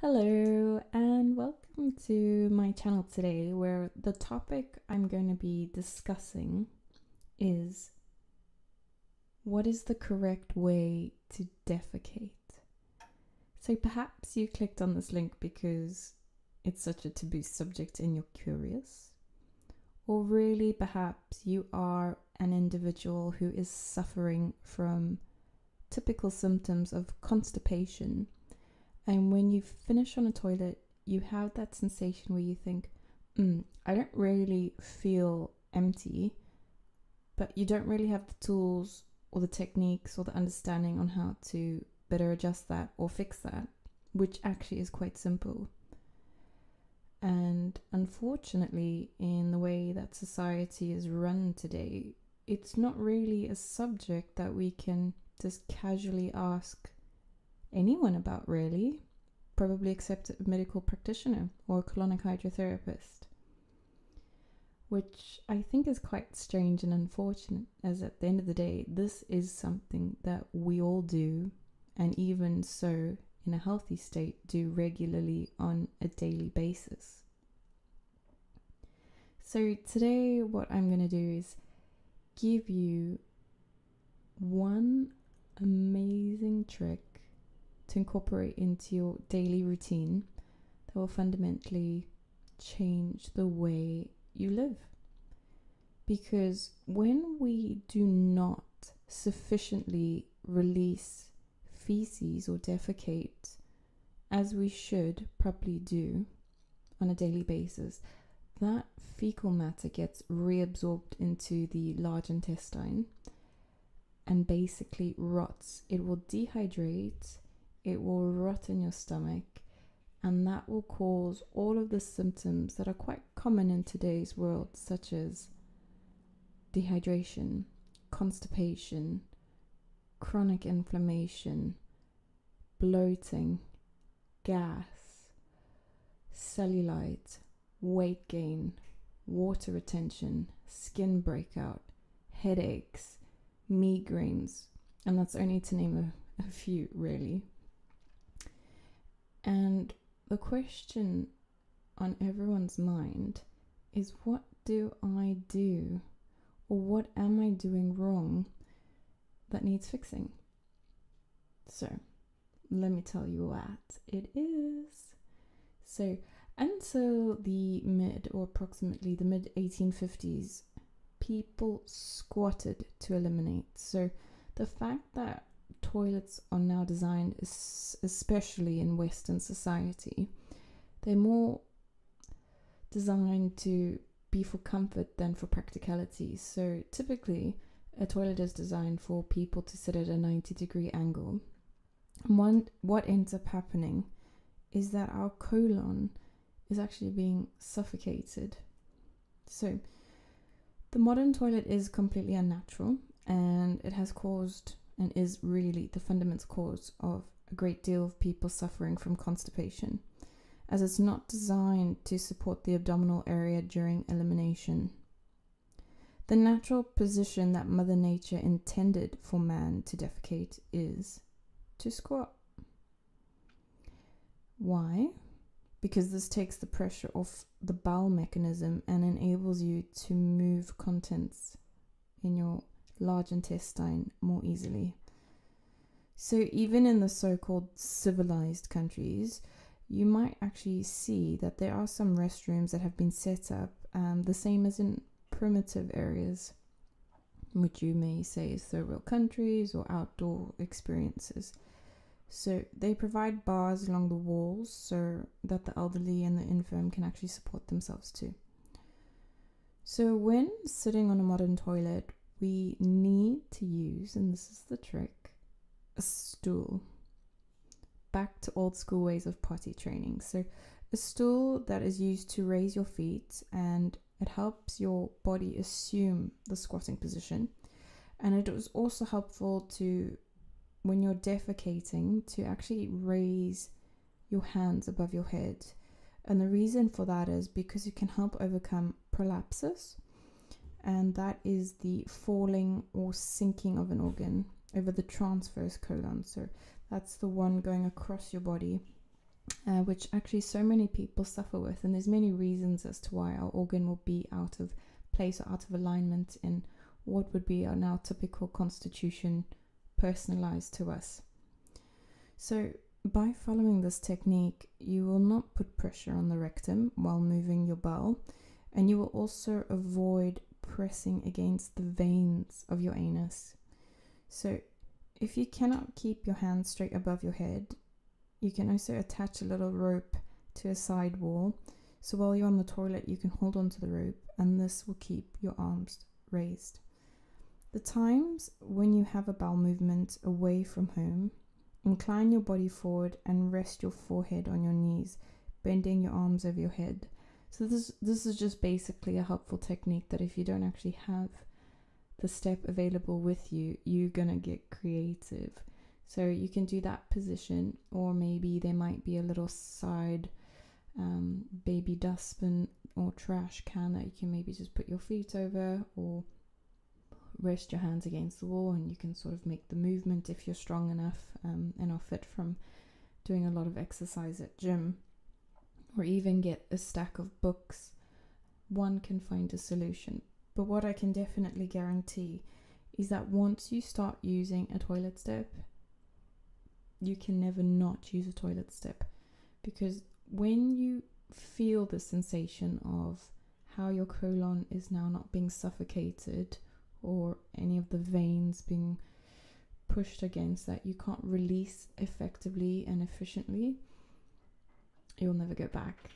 Hello, and welcome to my channel today, where the topic I'm going to be discussing is what is the correct way to defecate? So perhaps you clicked on this link because it's such a taboo subject and you're curious, or really perhaps you are an individual who is suffering from typical symptoms of constipation. And when you finish on a toilet, you have that sensation where you think, I don't really feel empty, but you don't really have the tools or the techniques or the understanding on how to better adjust that or fix that, which actually is quite simple. And unfortunately, in the way that society is run today, it's not really a subject that we can just casually ask anyone about, really, probably except a medical practitioner or a colonic hydrotherapist, which I think is quite strange and unfortunate, as at the end of the day, this is something that we all do, and even so, in a healthy state, do regularly on a daily basis. So today what I'm going to do is give you one amazing trick to incorporate into your daily routine that will fundamentally change the way you live. Because when we do not sufficiently release feces or defecate as we should probably do on a daily basis, that fecal matter gets reabsorbed into the large intestine and basically rots. It will dehydrate, it will rot in your stomach, and that will cause all of the symptoms that are quite common in today's world, such as dehydration, constipation, chronic inflammation, bloating, gas, cellulite, weight gain, water retention, skin breakout, headaches, migraines, and that's only to name a few, really. And the question on everyone's mind is, what do I do, or what am I doing wrong that needs fixing? So let me tell you what it is. So until the approximately the mid 1850s, people squatted to eliminate. So the fact that toilets are now designed, especially in Western society, they're more designed to be for comfort than for practicality. So typically a toilet is designed for people to sit at a 90-degree angle. And what ends up happening is that our colon is actually being suffocated. So the modern toilet is completely unnatural, and it has caused and is really the fundamental cause of a great deal of people suffering from constipation, as it's not designed to support the abdominal area during elimination. The natural position that Mother Nature intended for man to defecate is to squat. Why? Because this takes the pressure off the bowel mechanism and enables you to move contents in your large intestine more easily. So even in the so-called civilized countries, you might actually see that there are some restrooms that have been set up the same as in primitive areas, which you may say is third world countries or outdoor experiences. So they provide bars along the walls so that the elderly and the infirm can actually support themselves too. So when sitting on a modern toilet, we need to use, and this is the trick, a stool. Back to old school ways of potty training. So a stool that is used to raise your feet, and it helps your body assume the squatting position. And it is also helpful to, when you're defecating, to actually raise your hands above your head. And the reason for that is because it can help overcome prolapsus, and that is the falling or sinking of an organ over the transverse colon. So that's the one going across your body which actually so many people suffer with. And there's many reasons as to why our organ will be out of place or out of alignment in what would be our now typical constitution personalized to us. So by following this technique, you will not put pressure on the rectum while moving your bowel, and you will also avoid pressing against the veins of your anus. So if you cannot keep your hands straight above your head, you can also attach a little rope to a side wall. So while you're on the toilet, you can hold onto the rope, and this will keep your arms raised. The times when you have a bowel movement away from home, incline your body forward and rest your forehead on your knees, bending your arms over your head. So this is just basically a helpful technique that if you don't actually have the step available with you, you're gonna get creative. So you can do that position, or maybe there might be a little side baby dustbin or trash can that you can maybe just put your feet over, or rest your hands against the wall, and you can sort of make the movement if you're strong enough and are fit from doing a lot of exercise at gym, or even get a stack of books. One can find a solution. But what I can definitely guarantee is that once you start using a toilet step, you can never not use a toilet step, because when you feel the sensation of how your colon is now not being suffocated, or any of the veins being pushed against that you can't release effectively and efficiently, you'll never go back.